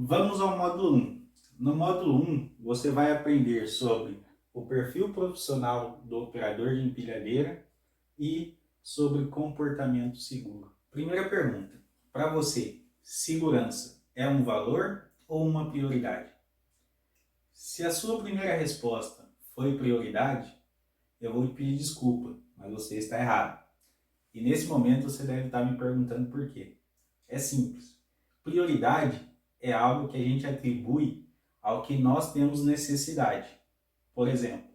Vamos ao módulo 1. No módulo 1, você vai aprender sobre o perfil profissional do operador de empilhadeira e sobre comportamento seguro. Primeira pergunta, para você, segurança é um valor ou uma prioridade? Se a sua primeira resposta foi prioridade, eu vou te pedir desculpa, mas você está errado. E nesse momento você deve estar me perguntando por quê. É simples. Prioridade é algo que a gente atribui ao que nós temos necessidade. Por exemplo,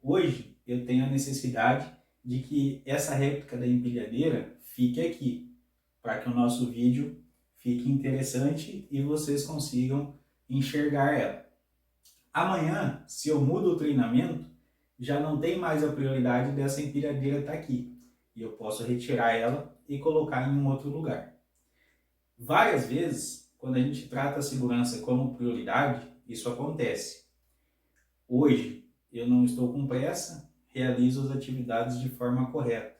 hoje eu tenho a necessidade de que essa réplica da empilhadeira fique aqui, para que o nosso vídeo fique interessante e vocês consigam enxergar ela. Amanhã, se eu mudo o treinamento, já não tem mais a prioridade dessa empilhadeira estar aqui. E eu posso retirar ela e colocar em um outro lugar. Várias vezes, quando a gente trata a segurança como prioridade, isso acontece. Hoje, eu não estou com pressa, realizo as atividades de forma correta.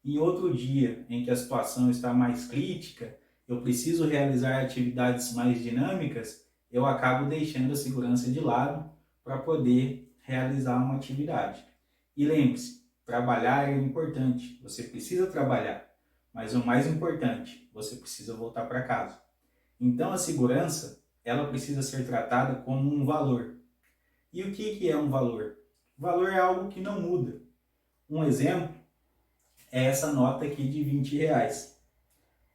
Em outro dia, em que a situação está mais crítica, eu preciso realizar atividades mais dinâmicas, eu acabo deixando a segurança de lado para poder realizar uma atividade. E lembre-se, trabalhar é importante, você precisa trabalhar, mas o mais importante, você precisa voltar para casa. Então a segurança, ela precisa ser tratada como um valor. E o que é um valor? Valor é algo que não muda. Um exemplo é essa nota aqui de R$ 20.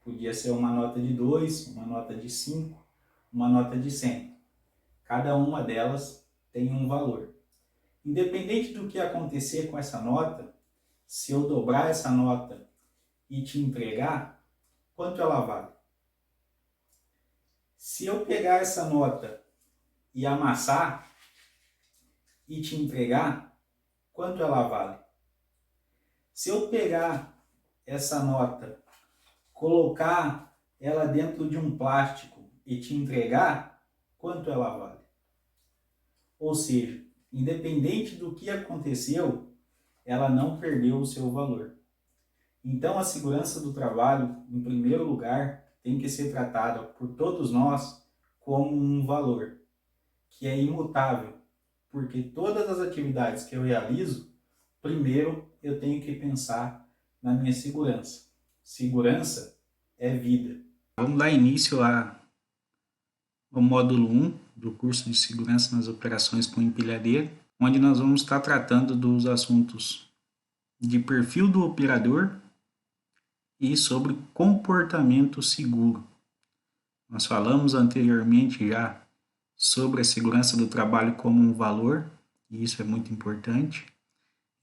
Podia ser uma nota de 2, uma nota de 5, uma nota de 100. Cada uma delas tem um valor. Independente do que acontecer com essa nota, se eu dobrar essa nota e te entregar, quanto ela vale? Se eu pegar essa nota e amassar e te entregar, quanto ela vale? Se eu pegar essa nota, colocar ela dentro de um plástico e te entregar, quanto ela vale? Ou seja, independente do que aconteceu, ela não perdeu o seu valor. Então a segurança do trabalho, em primeiro lugar, tem que ser tratada por todos nós como um valor, que é imutável, porque todas as atividades que eu realizo, primeiro eu tenho que pensar na minha segurança. Segurança é vida. Vamos dar início ao módulo 1 do curso de Segurança nas Operações com Empilhadeira, onde nós vamos estar tratando dos assuntos de perfil do operador e sobre comportamento seguro. Nós falamos anteriormente já sobre a segurança do trabalho como um valor, e isso é muito importante.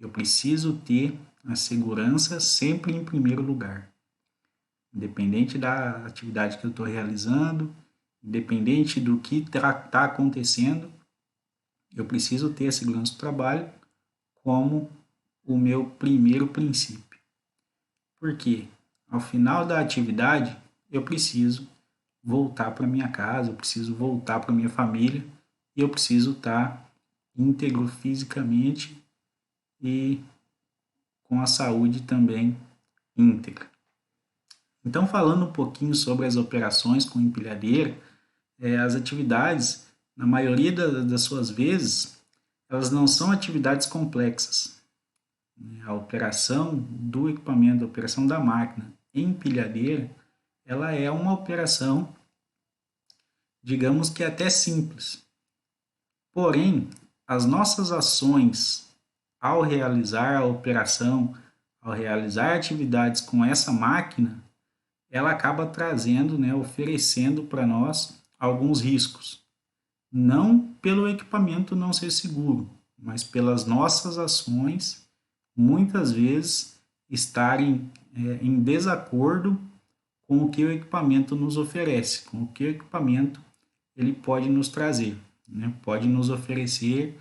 Eu preciso ter a segurança sempre em primeiro lugar. Independente da atividade que eu estou realizando, independente do que está acontecendo, eu preciso ter a segurança do trabalho como o meu primeiro princípio. Por quê? Ao final da atividade, eu preciso voltar para minha casa, eu preciso voltar para minha família e eu preciso estar íntegro fisicamente e com a saúde também íntegra. Então, falando um pouquinho sobre as operações com empilhadeira, as atividades, na maioria das suas vezes, elas não são atividades complexas. A operação do equipamento, a operação da máquina em empilhadeira, ela é uma operação, digamos que até simples. Porém, as nossas ações ao realizar a operação, ao realizar atividades com essa máquina, ela acaba trazendo, oferecendo para nós alguns riscos. Não pelo equipamento não ser seguro, mas pelas nossas ações, muitas vezes estarem em desacordo com o que o equipamento nos oferece, com o que o equipamento ele pode nos trazer, pode nos oferecer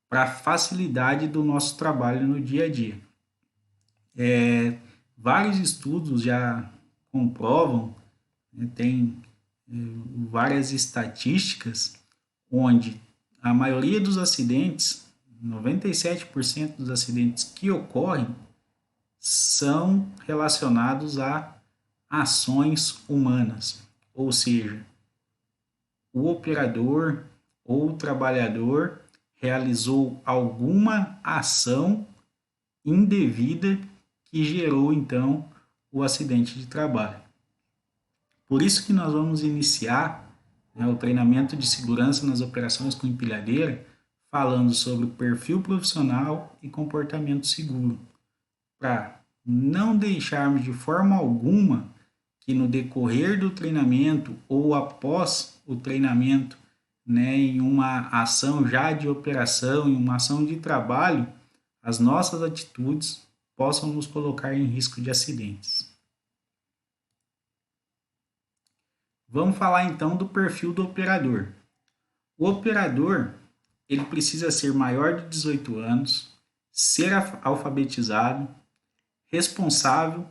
para a facilidade do nosso trabalho no dia a dia. Vários estudos já comprovam, tem várias estatísticas onde a maioria dos acidentes, 97% dos acidentes que ocorrem, são relacionados a ações humanas, ou seja, o operador ou o trabalhador realizou alguma ação indevida que gerou então o acidente de trabalho. Por isso que nós vamos iniciar, né, o treinamento de segurança nas operações com empilhadeira, falando sobre o perfil profissional e comportamento seguro, para não deixarmos de forma alguma que no decorrer do treinamento ou após o treinamento, né, em uma ação já de operação, em uma ação de trabalho, as nossas atitudes possam nos colocar em risco de acidentes. Vamos falar então do perfil do operador. O operador, ele precisa ser maior de 18 anos, ser alfabetizado, responsável,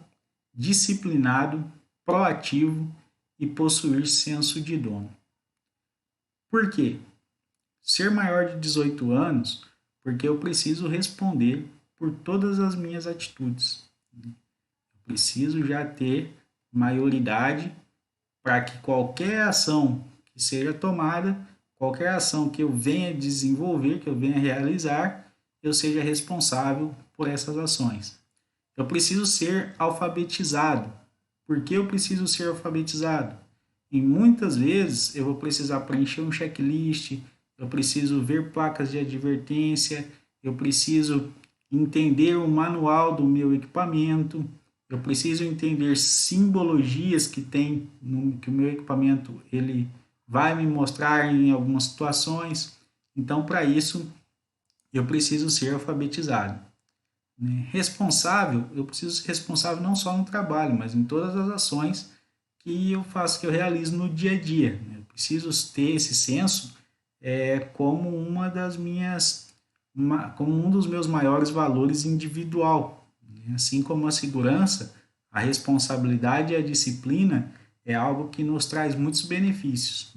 disciplinado, proativo e possuir senso de dono. Por quê? Ser maior de 18 anos, porque eu preciso responder por todas as minhas atitudes. Eu preciso já ter maioridade para que qualquer ação que seja tomada, qualquer ação que eu venha desenvolver, que eu venha realizar, eu seja responsável por essas ações. Eu preciso ser alfabetizado. Por que eu preciso ser alfabetizado? E muitas vezes eu vou precisar preencher um checklist, eu preciso ver placas de advertência, eu preciso entender o manual do meu equipamento, eu preciso entender simbologias que tem, que o meu equipamento ele vai me mostrar em algumas situações. Então, para isso, eu preciso ser alfabetizado. Responsável, eu preciso ser responsável não só no trabalho, mas em todas as ações que eu faço, que eu realizo no dia a dia. Eu preciso ter esse senso como uma das minhas, como um dos meus maiores valores individual. Assim como a segurança, a responsabilidade e a disciplina é algo que nos traz muitos benefícios.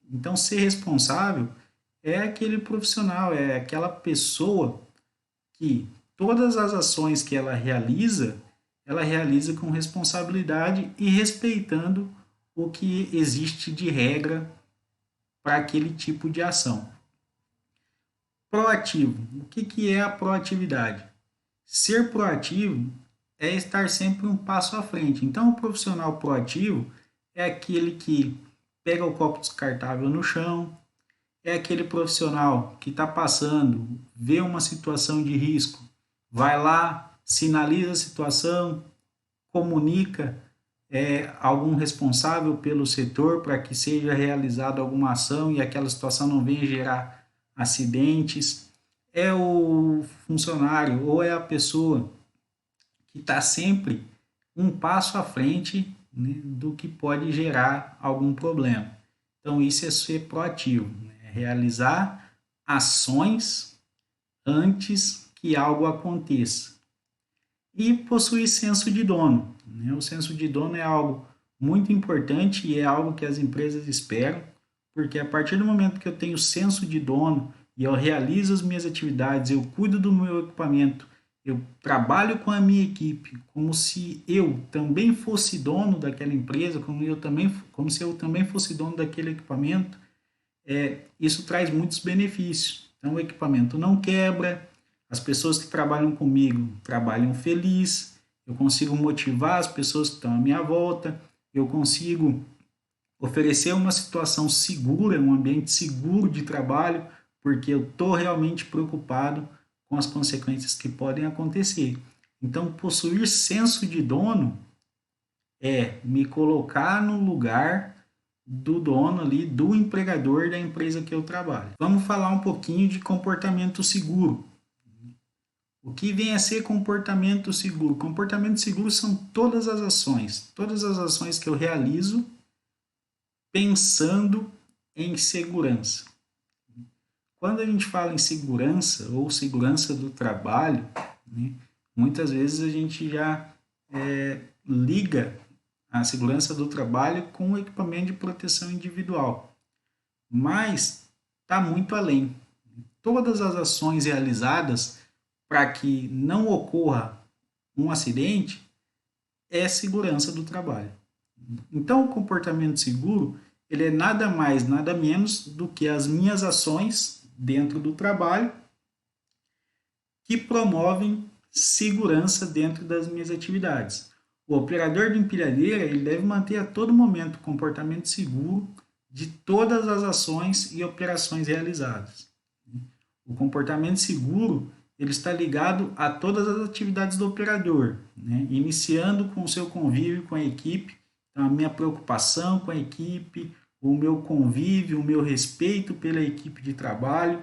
Então, ser responsável é aquele profissional, é aquela pessoa que todas as ações que ela realiza com responsabilidade e respeitando o que existe de regra para aquele tipo de ação. Proativo. O que é a proatividade? Ser proativo é estar sempre um passo à frente. Então, o profissional proativo é aquele que pega o copo descartável no chão, é aquele profissional que está passando, vê uma situação de risco, vai lá, sinaliza a situação, comunica algum responsável pelo setor para que seja realizada alguma ação e aquela situação não venha gerar acidentes. É o funcionário ou é a pessoa que está sempre um passo à frente, né, do que pode gerar algum problema. Então, isso é ser proativo, né? É realizar ações antes que algo aconteça. E possuir senso de dono, né? O senso de dono é algo muito importante e é algo que as empresas esperam, porque a partir do momento que eu tenho senso de dono e eu realizo as minhas atividades, eu cuido do meu equipamento, eu trabalho com a minha equipe como se eu também fosse dono daquela empresa, como se eu também fosse dono daquele equipamento, isso traz muitos benefícios. Então, o equipamento não quebra, as pessoas que trabalham comigo trabalham feliz, eu consigo motivar as pessoas que estão à minha volta, eu consigo oferecer uma situação segura, um ambiente seguro de trabalho, porque eu estou realmente preocupado com as consequências que podem acontecer. Então, possuir senso de dono é me colocar no lugar do dono ali, do empregador da empresa que eu trabalho. Vamos falar um pouquinho de comportamento seguro. O que vem a ser comportamento seguro? Comportamento seguro são todas as ações que eu realizo pensando em segurança. Quando a gente fala em segurança ou segurança do trabalho, né, muitas vezes a gente já liga a segurança do trabalho com o equipamento de proteção individual. Mas está muito além. Todas as ações realizadas para que não ocorra um acidente é segurança do trabalho. Então, o comportamento seguro ele é nada mais, nada menos do que as minhas ações dentro do trabalho que promovem segurança dentro das minhas atividades. O operador de empilhadeira ele deve manter a todo momento o comportamento seguro de todas as ações e operações realizadas. O comportamento seguro ele está ligado a todas as atividades do operador, né? Iniciando com o seu convívio com a equipe, então a minha preocupação com a equipe, o meu convívio, o meu respeito pela equipe de trabalho,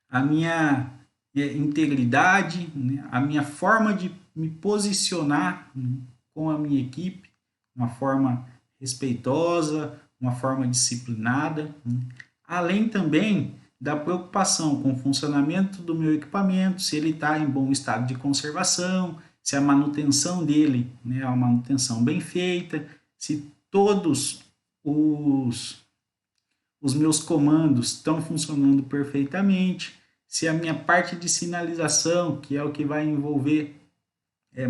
a minha integridade, né? A minha forma de me posicionar, né, com a minha equipe, uma forma respeitosa, uma forma disciplinada, né? Além também da preocupação com o funcionamento do meu equipamento, se ele está em bom estado de conservação, se a manutenção dele, né, é uma manutenção bem feita, se todos os meus comandos estão funcionando perfeitamente, se a minha parte de sinalização, que é o que vai envolver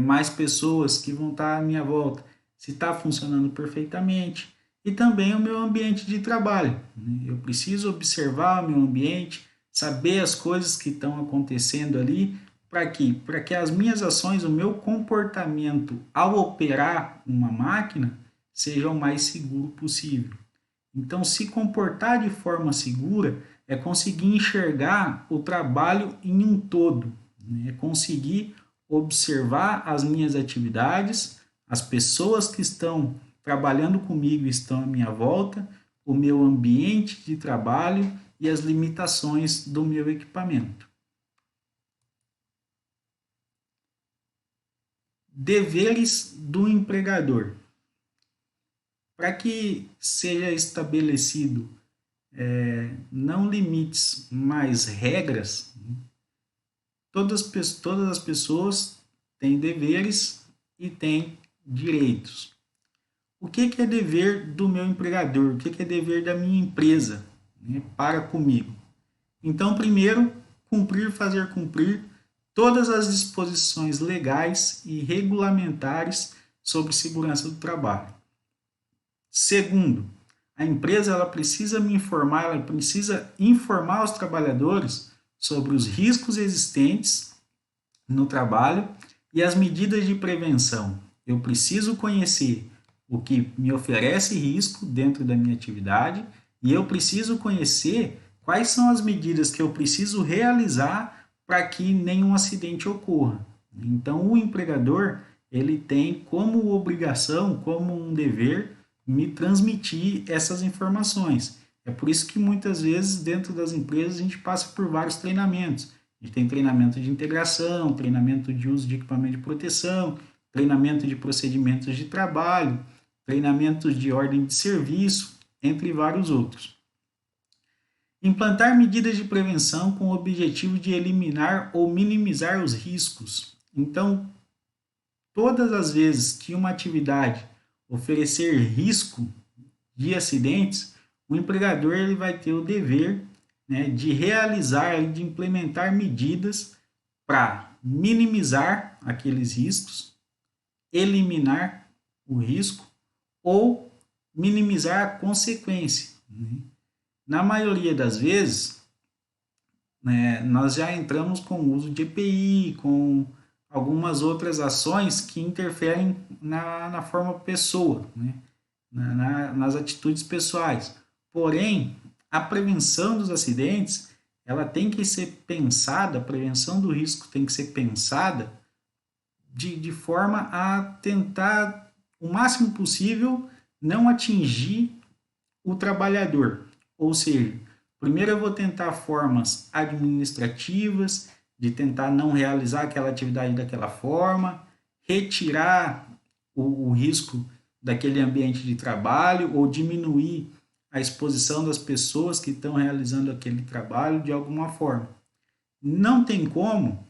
mais pessoas que vão estar à minha volta, se está funcionando perfeitamente. E também o meu ambiente de trabalho. Eu preciso observar o meu ambiente, saber as coisas que estão acontecendo ali, para quê? Para que as minhas ações, o meu comportamento ao operar uma máquina, seja o mais seguro possível. Então, se comportar de forma segura é conseguir enxergar o trabalho em um todo, né? É conseguir observar as minhas atividades, as pessoas que estão trabalhando comigo estão à minha volta, o meu ambiente de trabalho e as limitações do meu equipamento. Deveres do empregador. Para que seja estabelecido não limites, mas regras, todas as pessoas têm deveres e têm direitos. O que é dever do meu empregador? O que é dever da minha empresa, né, para comigo? Então, primeiro, fazer cumprir todas as disposições legais e regulamentares sobre segurança do trabalho. Segundo, a empresa ela precisa ela precisa informar os trabalhadores sobre os riscos existentes no trabalho e as medidas de prevenção. Eu preciso conhecer o que me oferece risco dentro da minha atividade e eu preciso conhecer quais são as medidas que eu preciso realizar para que nenhum acidente ocorra. Então, o empregador ele tem como obrigação, como um dever, me transmitir essas informações. É por isso que muitas vezes dentro das empresas a gente passa por vários treinamentos. A gente tem treinamento de integração, treinamento de uso de equipamento de proteção, treinamento de procedimentos de trabalho, treinamentos de ordem de serviço, entre vários outros. Implantar medidas de prevenção com o objetivo de eliminar ou minimizar os riscos. Então, todas as vezes que uma atividade oferecer risco de acidentes, o empregador ele vai ter o dever, né, de realizar e de implementar medidas para minimizar aqueles riscos, eliminar o risco ou minimizar a consequência, né? Na maioria das vezes, né, nós já entramos com o uso de EPI, com algumas outras ações que interferem na forma pessoa, né? Nas atitudes pessoais. Porém, a prevenção dos acidentes, ela tem que ser pensada, a prevenção do risco tem que ser pensada de forma a tentar, o máximo possível, não atingir o trabalhador. Ou seja, primeiro eu vou tentar formas administrativas, de tentar não realizar aquela atividade daquela forma, retirar o risco daquele ambiente de trabalho ou diminuir a exposição das pessoas que estão realizando aquele trabalho de alguma forma. Não tem como,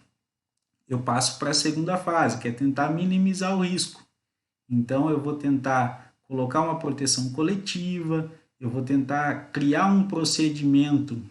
eu passo para a segunda fase, que é tentar minimizar o risco. Então eu vou tentar colocar uma proteção coletiva, eu vou tentar criar um procedimento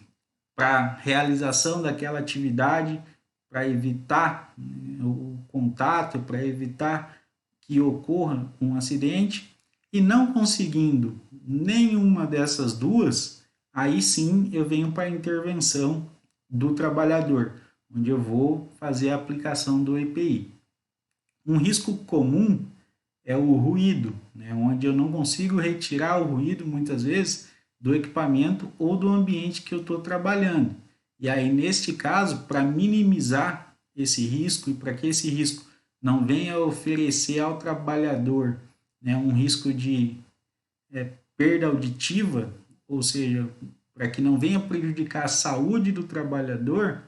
para realização daquela atividade, para evitar, né, o contato, para evitar que ocorra um acidente, e não conseguindo nenhuma dessas duas, aí sim eu venho para a intervenção do trabalhador, onde eu vou fazer a aplicação do EPI. Um risco comum é o ruído, né, onde eu não consigo retirar o ruído, muitas vezes, do equipamento ou do ambiente que eu estou trabalhando. E aí, neste caso, para minimizar esse risco e para que esse risco não venha oferecer ao trabalhador, né, um risco de perda auditiva, ou seja, para que não venha prejudicar a saúde do trabalhador,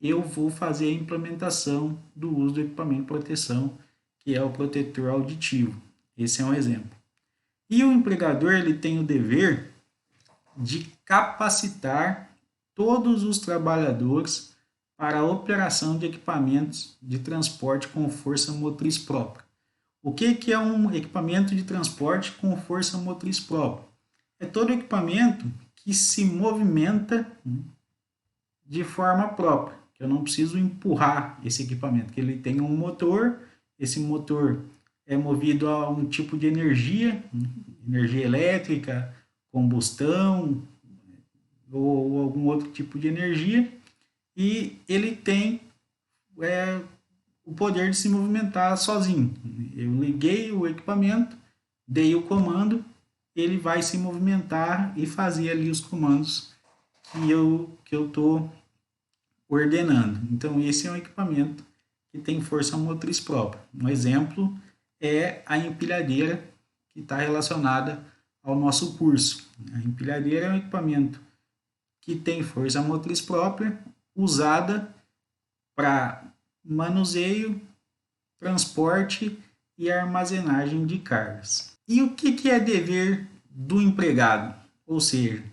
eu vou fazer a implementação do uso do equipamento de proteção, que é o protetor auditivo. Esse é um exemplo. E o empregador ele tem o dever de capacitar todos os trabalhadores para a operação de equipamentos de transporte com força motriz própria. O que é um equipamento de transporte com força motriz própria? É todo equipamento que se movimenta de forma própria, que eu não preciso empurrar esse equipamento, que ele tem um motor, esse motor é movido a um tipo de energia elétrica, combustão ou algum outro tipo de energia, e ele tem o poder de se movimentar sozinho. Eu liguei o equipamento, dei o comando, ele vai se movimentar e fazer ali os comandos que eu estou ordenando. Então, esse é um equipamento que tem força motriz própria. Um exemplo é a empilhadeira, que está relacionada ao nosso curso. A empilhadeira é um equipamento que tem força motriz própria, usada para manuseio, transporte e armazenagem de cargas. E o que é dever do empregado? Ou seja,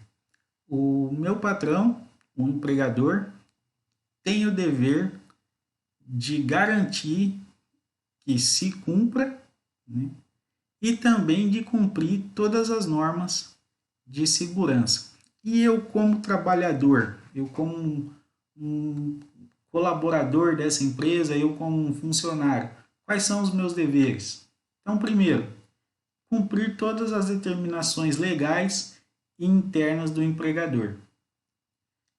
o meu patrão, o empregador, tem o dever de garantir que se cumpra, né, e também de cumprir todas as normas de segurança. E eu, como trabalhador, eu como um colaborador dessa empresa, eu como um funcionário, quais são os meus deveres? Então, primeiro, cumprir todas as determinações legais e internas do empregador.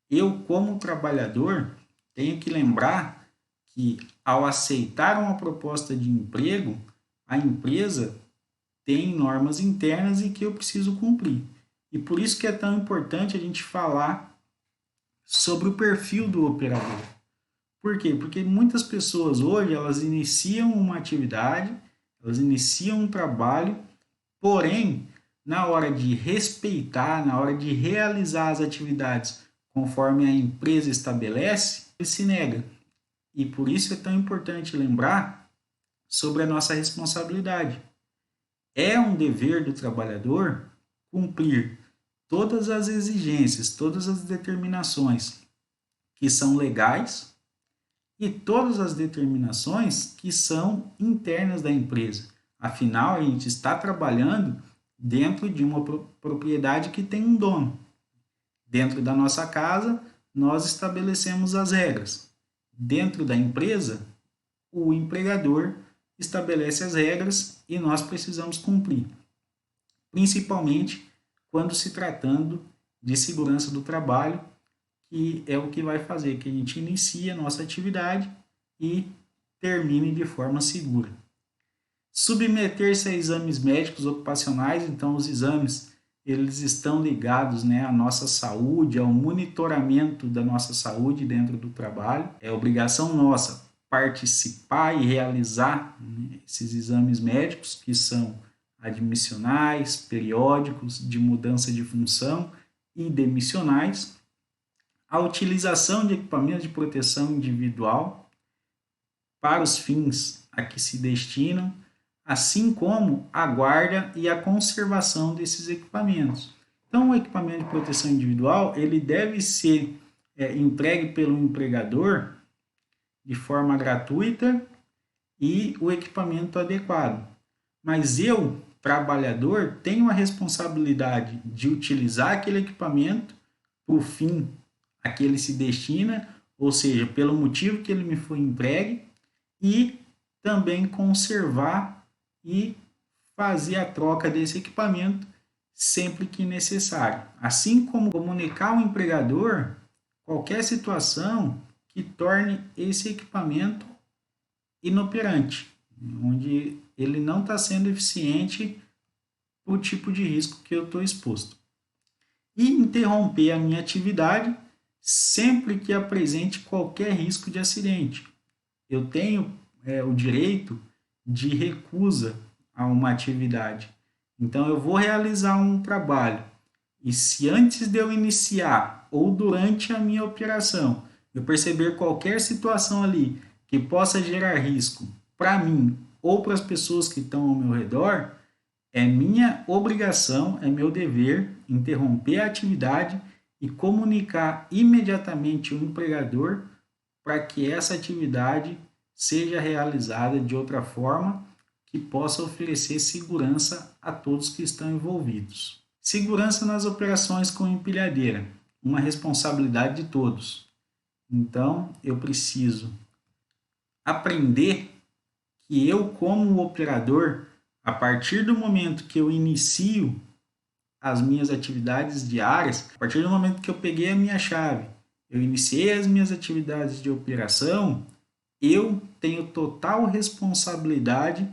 Eu, como trabalhador, tenho que lembrar que, ao aceitar uma proposta de emprego, a empresa tem normas internas e que eu preciso cumprir. E por isso que é tão importante a gente falar sobre o perfil do operador. Por quê? Porque muitas pessoas hoje, elas iniciam uma atividade, elas iniciam um trabalho, porém, na hora de respeitar, na hora de realizar as atividades conforme a empresa estabelece, ele se nega. E por isso é tão importante lembrar sobre a nossa responsabilidade. É um dever do trabalhador cumprir todas as exigências, todas as determinações que são legais e todas as determinações que são internas da empresa. Afinal, a gente está trabalhando dentro de uma propriedade que tem um dono. Dentro da nossa casa, nós estabelecemos as regras. Dentro da empresa, o empregador estabelece as regras e nós precisamos cumprir. Principalmente quando se tratando de segurança do trabalho, que é o que vai fazer que a gente inicie a nossa atividade e termine de forma segura. Submeter-se a exames médicos ocupacionais, então os exames eles estão ligados, né, à nossa saúde, ao monitoramento da nossa saúde dentro do trabalho. É obrigação nossa participar e realizar, né, esses exames médicos que são admissionais, periódicos, de mudança de função e demissionais. A utilização de equipamentos de proteção individual para os fins a que se destinam, assim como a guarda e a conservação desses equipamentos. Então, o equipamento de proteção individual ele deve ser entregue pelo empregador de forma gratuita e o equipamento adequado. Mas eu, trabalhador, tenho a responsabilidade de utilizar aquele equipamento para o fim a que ele se destina, ou seja, pelo motivo que ele me foi entregue, e também conservar e fazer a troca desse equipamento sempre que necessário. Assim como comunicar ao empregador qualquer situação que torne esse equipamento inoperante, onde ele não está sendo eficiente para o tipo de risco que eu estou exposto. E interromper a minha atividade sempre que apresente qualquer risco de acidente. Eu tenho o direito de recusa a uma atividade. Então, eu vou realizar um trabalho e se antes de eu iniciar ou durante a minha operação eu perceber qualquer situação ali que possa gerar risco para mim ou para as pessoas que estão ao meu redor, é minha obrigação, é meu dever interromper a atividade e comunicar imediatamente ao empregador para que essa atividade seja realizada de outra forma que possa oferecer segurança a todos que estão envolvidos. Segurança nas operações com empilhadeira, uma responsabilidade de todos. Então, eu preciso aprender que eu, como operador, a partir do momento que eu inicio as minhas atividades diárias, a partir do momento que eu peguei a minha chave, eu iniciei as minhas atividades de operação, eu tenho total responsabilidade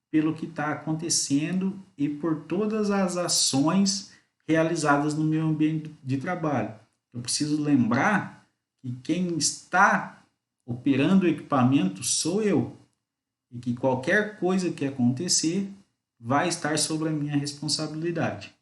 pelo que está acontecendo e por todas as ações realizadas no meu ambiente de trabalho. Eu preciso lembrar que quem está operando o equipamento sou eu e que qualquer coisa que acontecer vai estar sobre a minha responsabilidade.